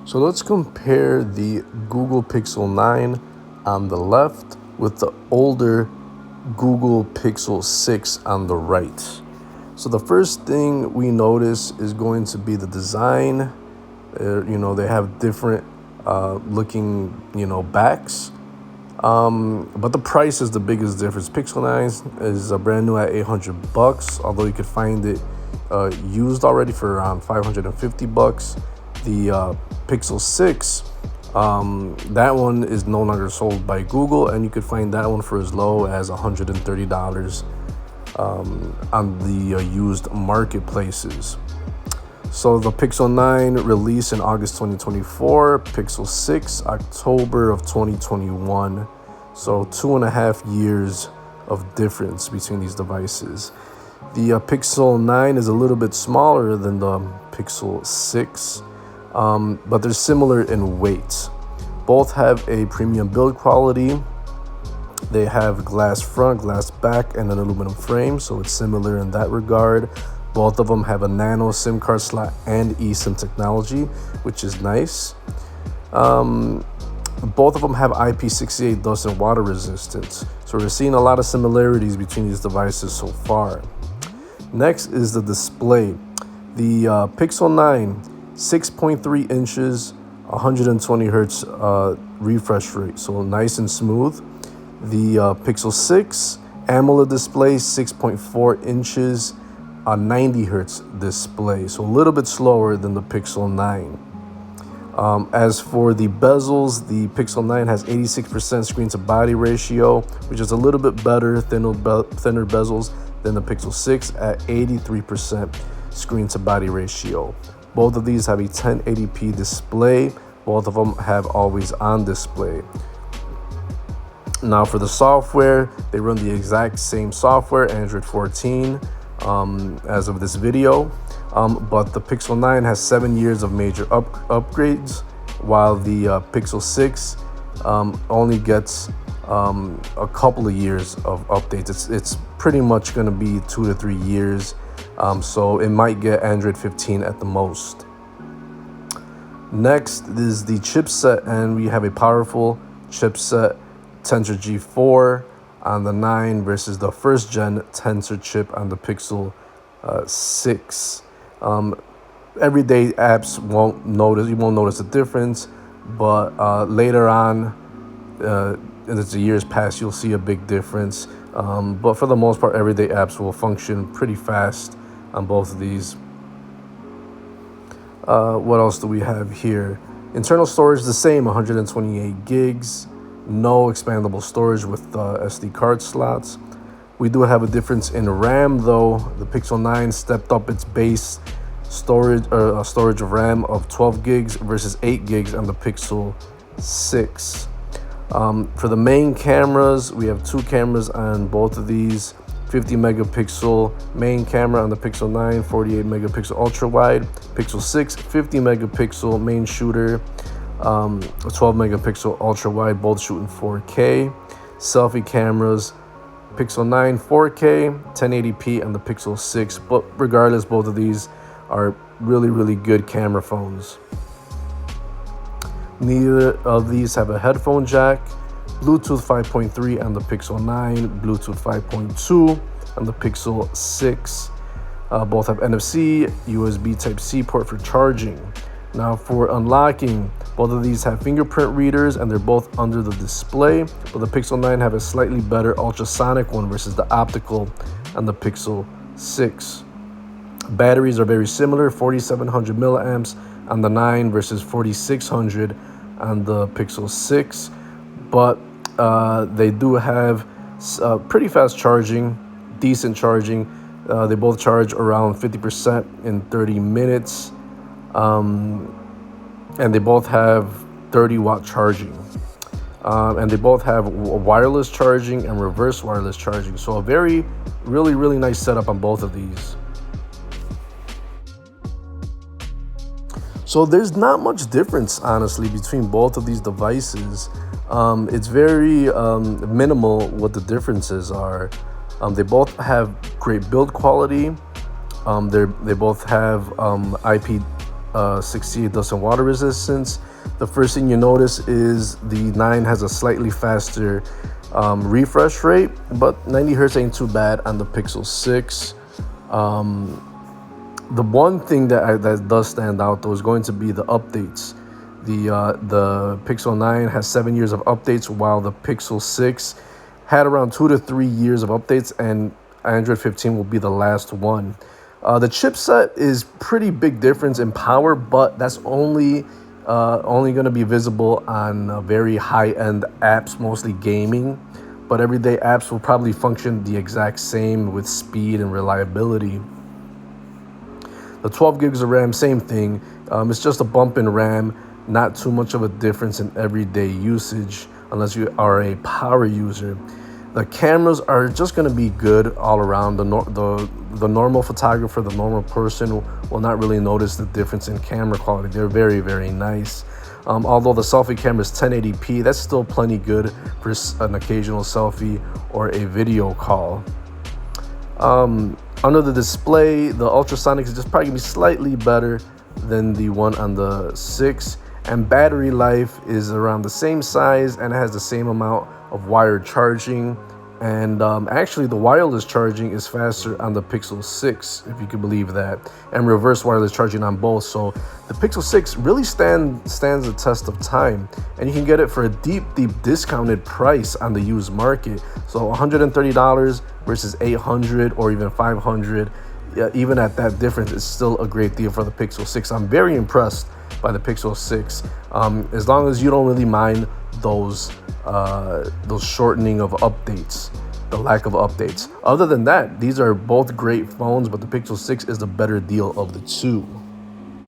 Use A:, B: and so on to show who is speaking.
A: So let's compare the Google Pixel 9 on the left with the older Google Pixel 6 on the right. So the first thing we notice is going to be the design. They have different looking, backs. But the price is the biggest difference. Pixel 9 is brand new at $800, although you could find it used already for around $550. The Pixel 6, that one is no longer sold by Google, and you could find that one for as low as $130 on the used marketplaces. So the Pixel 9 released in August 2024, Pixel 6 October of 2021. So 2.5 years of difference between these devices. The Pixel 9 is a little bit smaller than the Pixel 6, but they're similar in weight. Both have a premium build quality. They have glass front, glass back, and an aluminum frame, so it's similar in that regard. Both of them have a nano SIM card slot and eSIM technology, which is nice. Both of them have IP68 dust and water resistance, so we're seeing a lot of similarities between these devices so far. Next is the display. The Pixel 9, 6.3 inches, 120 hertz refresh rate, so nice and smooth. The Pixel 6 AMOLED display, 6.4 inches, a 90 hertz display, so a little bit slower than the Pixel 9. As for the bezels, the Pixel 9 has 86% screen to body ratio, which is a little bit better, thinner bezels than the Pixel 6 at 83% screen to body ratio. Both of these have a 1080p display. Both of them have always on display. Now for the software, they run the exact same software, Android 14, as of this video. But the Pixel 9 has 7 years of major upgrades, while the Pixel 6 only gets a couple of years of updates. It's pretty much going to be 2 to 3 years, so it might get Android 15 at the most. Next is the chipset, and we have a powerful chipset, Tensor G4 on the 9 versus the first gen Tensor chip on the Pixel 6. Everyday apps won't notice the difference, but later on, as the years pass, you'll see a big difference. But for the most part, everyday apps will function pretty fast on both of these. What else do we have here? Internal storage the same, 128 gigs. No expandable storage with SD card slots. We do have a difference in RAM though. The Pixel 9 stepped up its base storage of RAM of 12 gigs versus 8 gigs on the Pixel 6. For the main cameras, we have two cameras on both of these. 50 megapixel main camera on the Pixel 9, 48 megapixel ultra wide. Pixel 6, 50 megapixel main shooter, 12 megapixel ultra wide, both shooting 4K. Selfie cameras, Pixel 9 4K, 1080p on the Pixel 6, but regardless, both of these are really good camera phones. Neither of these have a headphone jack. Bluetooth 5.3 on the Pixel 9, Bluetooth 5.2 on the Pixel 6. Both have NFC, USB Type-C port for charging. Now for unlocking, both of these have fingerprint readers and they're both under the display, but the Pixel 9 have a slightly better ultrasonic one versus the optical on the Pixel 6. Batteries are very similar, 4700 milliamps on the 9 versus 4600 on the Pixel 6, but they do have pretty fast charging, decent charging. They both charge around 50% in 30 minutes. And they both have 30-watt charging. And they both have wireless charging and reverse wireless charging. So a really nice setup on both of these. So there's not much difference, honestly, between both of these devices. It's very minimal what the differences are. They both have great build quality. They both have 68 dust and water resistance. The first thing you notice is the 9 has a slightly faster refresh rate, but 90 hertz ain't too bad on the Pixel 6. The one thing that does stand out though is going to be the updates. The Pixel 9 has 7 years of updates, while the Pixel 6 had around 2 to 3 years of updates, and Android 15 will be the last one. The chipset is pretty big difference in power, but that's only going to be visible on very high-end apps, mostly gaming. But everyday apps will probably function the exact same with speed and reliability. The 12 gigs of RAM, same thing. It's just a bump in RAM, not too much of a difference in everyday usage unless you are a power user. The cameras are just going to be good all around. The normal photographer, the normal person will not really notice the difference in camera quality. They're very, very nice. Although the selfie camera is 1080p, that's still plenty good for an occasional selfie or a video call. Under the display, the ultrasonic is just probably gonna be slightly better than the one on the 6, and battery life is around the same size and it has the same amount of wired charging. And actually the wireless charging is faster on the Pixel 6, if you can believe that, and reverse wireless charging on both. So the Pixel 6 really stands the test of time, and you can get it for a deep discounted price on the used market. So $130 versus $800 or even $500. Even at that difference, it's still a great deal for the Pixel 6. I'm very impressed by the Pixel 6, as long as you don't really mind those shortening of updates, the lack of updates. Other than that, these are both great phones, but the Pixel 6 is the better deal of the two.